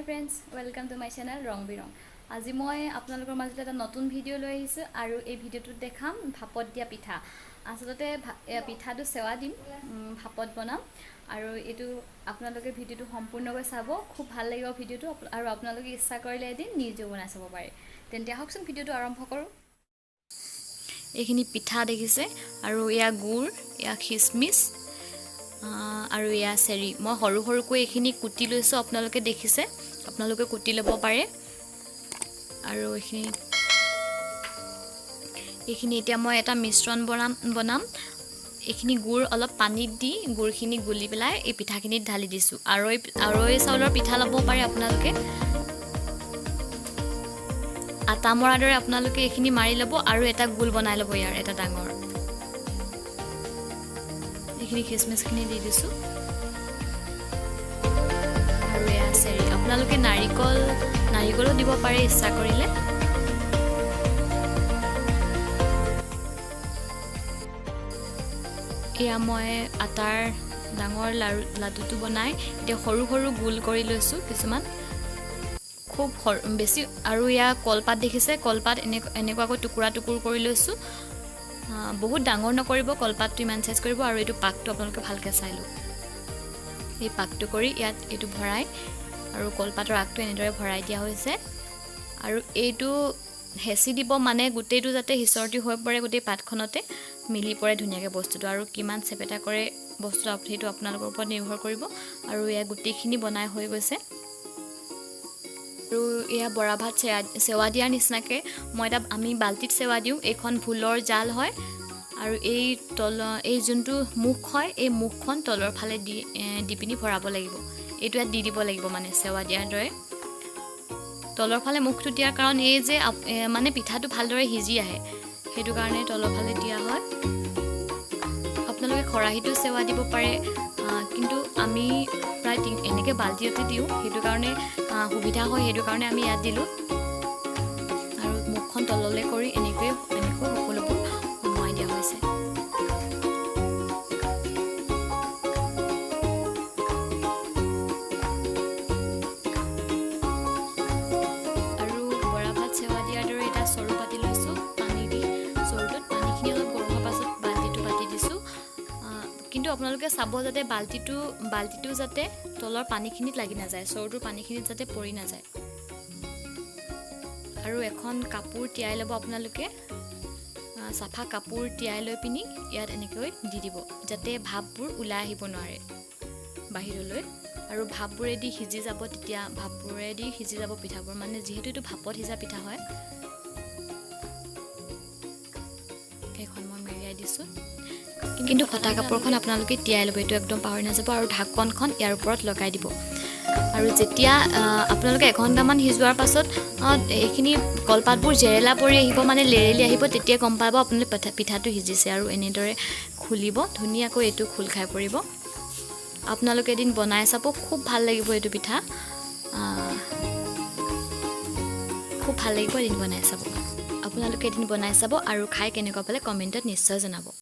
friends, welcome to my channel Rong Birong. আজি মই আপোনালোকৰ মাজত এটা নতুন ভিডিও লৈ আহিছো আৰু এই ভিডিওটোত দেখাম ভাপত দিয়া পিঠা। আসলতে পিঠাটো সেৱা দিম ভাপত বনাম আৰু এটো আপোনালোকে ভিডিওটো সম্পূৰ্ণকৈ চাব খুব ভাল লাগিব ভিডিওটো আৰু আপোনালোকে ইচ্ছা কৰিলে এদিন নিজে বনাই চাব পাৰে। তেন্তে আহকচোন ভিডিওটো আৰম্ভ কৰো। এইখিনি পিঠা দেখিছে আৰু ইয়া গুৰ ইয়া খিসমিস আৰু ইয়া চেৰি মই হৰু হৰুকৈ এইখিনি কুটি লৈছো আপোনালোকে দেখিছে আপোনালোকে কুটি লব পাৰে আৰু এইখিনি এতিয়া মই এটা মিশ্ৰণ বনাম এইখিনি গুৰ অলপ পানীত দি গুৰখিনি গুলি পেলাই এই পিঠাখিনিত ঢালি দিছো আৰু এই চাউলৰ পিঠা লব পাৰে আপোনালোকে আটা মৰাৰ দৰে আপোনালোকে এইখিনি মাৰি লব আৰু এটা গোল বনাই লব ইয়াৰ এটা ডাঙৰ এইখিনি খিসমিসখিনি দি দিছো আৰু এয়া চেৰি আপোনালোকে নাৰিকলো দিব পাৰে ইচ্ছা কৰিলে এয়া মই আটাৰ ডাঙৰ লাডুটো বনাই এতিয়া সৰু সৰু গোল কৰি লৈছো কিছুমান খুব বেছি আৰু ইয়া কলপাত দেখিছে কলপাত এনেকুৱাকৈ টুকুৰা টুকুৰ কৰি লৈছো বহুত ডাঙৰ নকৰিব কলপাতটো ইমান সাইজ কৰিব আৰু এটো পাকটো আপোনালোকে ভালকে চাই লওক এই পাকটো কৰি ইয়াত এটো ভৰাই আৰু কলপাতৰ আগটো এনেদৰে ভৰাই দিয়া হৈছে আৰু এইটো হেচি দিব মানে গুটেইটো যাতে হিচৰটি হৈ পৰে গুটেই পাতখনতে মিলি পৰে ধুনিয়াকে বস্তুটো আৰু কিমান চেপেটা কৰে বস্তুটো আপনিটো আপোনালোকৰ ওপৰত নিৰ্ভৰ কৰিব আৰু ইয়া গুটেইখিনি বনাই হৈ গৈছে আৰু ইয়া বৰা ভাত সেৱা দিয়াৰ নিচিনাকে মই আমি বালতিত সেৱা দিও এখন ফুলৰ জাল হয় আৰু এই যোনটো মুখ হয় এই মুখখন তলৰ ফালে দিপিনি ভৰাব লাগিব এটো দি দিব লাগিব মানে সেৱা দিয়াৰ দৰে তলৰ ফালে মুখটো দিয়াৰ কাৰণ এই যে মানে পিঠাটো ভালদৰে হিজি আহে হেতু কাৰণে তলৰ ফালে দিয়া হয় আপোনালোকে খৰাহিটো সেৱা দিব পাৰে কিন্তু আমি প্ৰায় এনেকে বালতিতে দিও হেতু কাৰণে সুবিধা হয় হেতু কাৰণে আমি ইয়াত দিলো আৰু মুখখন তললে কৰি এনেকৈ সকলোবোৰ মই দিয়া হৈছে আৰু বৰা ভাত সেৱা দিয়াৰ দৰে এটা সৰু পাতি লৈছো পানী দি সৰুটোত পানীখিনি অলপ গৰম হোৱাৰ পাছত বালতিটো পাতি দিছো কিন্তু আপোনালোকে চাব যাতে বালতিটো যাতে তলৰ পানীখিনিত লাগি না যায় সৰুটোৰ পানীখিনিত যাতে পৰি না যায় আৰু এখন কাপোৰ তিয়াই লব আপোনালোকে সাফা কাপোৰ তিয়াই লৈ পিনি ইয়াত এনেকৈ দি দিব যাতে ভাপবোৰ ওলাই আহিব নোৱাৰে বাহিৰলৈ আৰু ভাপবোৰেদি হিজি যাব তেতিয়া ভাপবোৰেদি হিজি যাব পিঠাবোৰ মানে যেহেতু এটো ভাপত হিজা পিঠা হয় এখন মই মেৰিয়াই দিছো কিন্তু ফটা কাপোৰখন আপোনালোকে তিয়াই লব এটো একদম পাহৰি নাযাব আৰু ঢাকনখন ইয়াৰ ওপৰত লগাই দিব আৰু যেতিয়া আপোনালোকে 1 ঘণ্টামান হিজোৱাৰ পাছত এইখিনি কলপাতবোৰ জেৰেলা পৰি আহিব মানে লেৰেলি আহিব তেতিয়া গম পাব আপোনালোকে পিঠাটো হিজিছে আৰু এনেদৰে খুলিব ধুনিয়াকৈ এটো খুল খাই পৰিব আপোনালোকে এদিন বনাই চাব খুব ভাল লাগিব এটো পিঠা খুব ভাল লাগিব এদিন বনাই চাব আপোনালোকে এদিন বনাই চাব আৰু খাই কেনেকুৱা পালে কমেন্টত নিশ্চয় জনাব